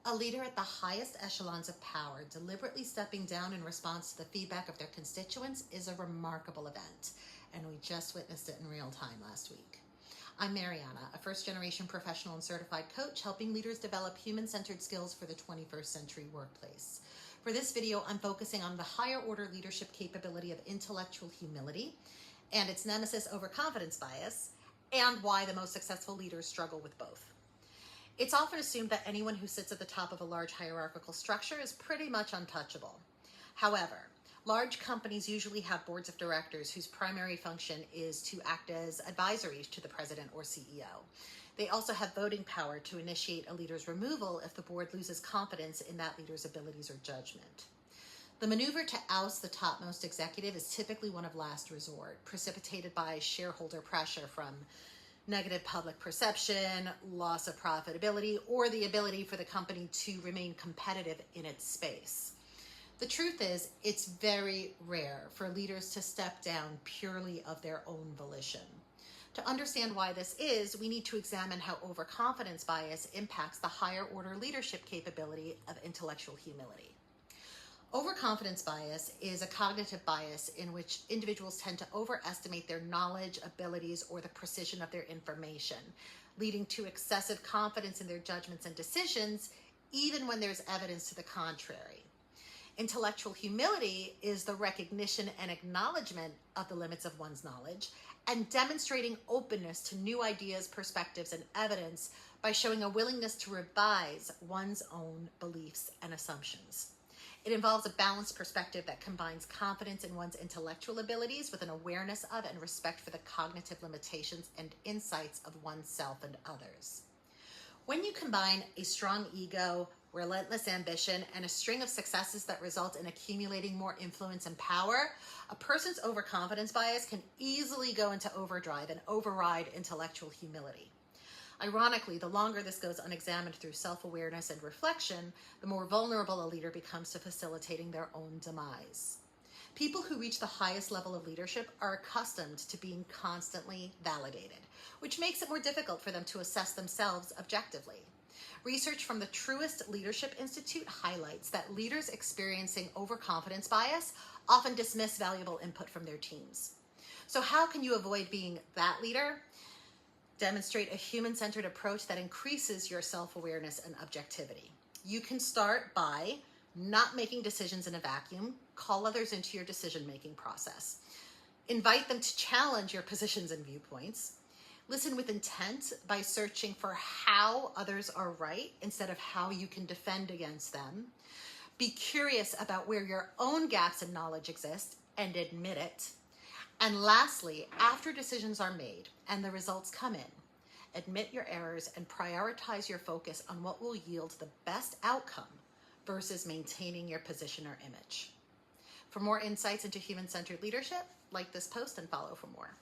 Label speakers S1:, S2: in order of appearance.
S1: A leader at the highest echelons of power deliberately stepping down in response to the feedback of their constituents is a remarkable event, and we just witnessed it in real time last week. I'm Mariana, a first-generation professional and certified coach helping leaders develop human-centered skills for the 21st century workplace. For this video, I'm focusing on the higher order leadership capability of intellectual humility and its nemesis overconfidence bias, and why the most successful leaders struggle with both. It's often assumed that anyone who sits at the top of a large hierarchical structure is pretty much untouchable. However, large companies usually have boards of directors whose primary function is to act as advisories to the president or CEO. They also have voting power to initiate a leader's removal if the board loses confidence in that leader's abilities or judgment. The maneuver to oust the topmost executive is typically one of last resort, precipitated by shareholder pressure from negative public perception, loss of profitability, or the ability for the company to remain competitive in its space. The truth is, it's very rare for leaders to step down purely of their own volition. To understand why this is, we need to examine how overconfidence bias impacts the higher order leadership capability of intellectual humility. Overconfidence bias is a cognitive bias in which individuals tend to overestimate their knowledge, abilities, or the precision of their information, leading to excessive confidence in their judgments and decisions, even when there's evidence to the contrary. Intellectual humility is the recognition and acknowledgement of the limits of one's knowledge and demonstrating openness to new ideas, perspectives, and evidence by showing a willingness to revise one's own beliefs and assumptions. It involves a balanced perspective that combines confidence in one's intellectual abilities with an awareness of and respect for the cognitive limitations and insights of oneself and others. When you combine a strong ego, relentless ambition, and a string of successes that result in accumulating more influence and power, a person's overconfidence bias can easily go into overdrive and override intellectual humility. Ironically, the longer this goes unexamined through self-awareness and reflection, the more vulnerable a leader becomes to facilitating their own demise. People who reach the highest level of leadership are accustomed to being constantly validated, which makes it more difficult for them to assess themselves objectively. Research from the Truist Leadership Institute highlights that leaders experiencing overconfidence bias often dismiss valuable input from their teams. So how can you avoid being that leader? Demonstrate a human-centered approach that increases your self-awareness and objectivity. You can start by not making decisions in a vacuum. Call others into your decision-making process. Invite them to challenge your positions and viewpoints. Listen with intent by searching for how others are right instead of how you can defend against them. Be curious about where your own gaps in knowledge exist and admit it. And lastly, after decisions are made and the results come in, admit your errors and prioritize your focus on what will yield the best outcome versus maintaining your position or image. For more insights into human-centered leadership, like this post and follow for more.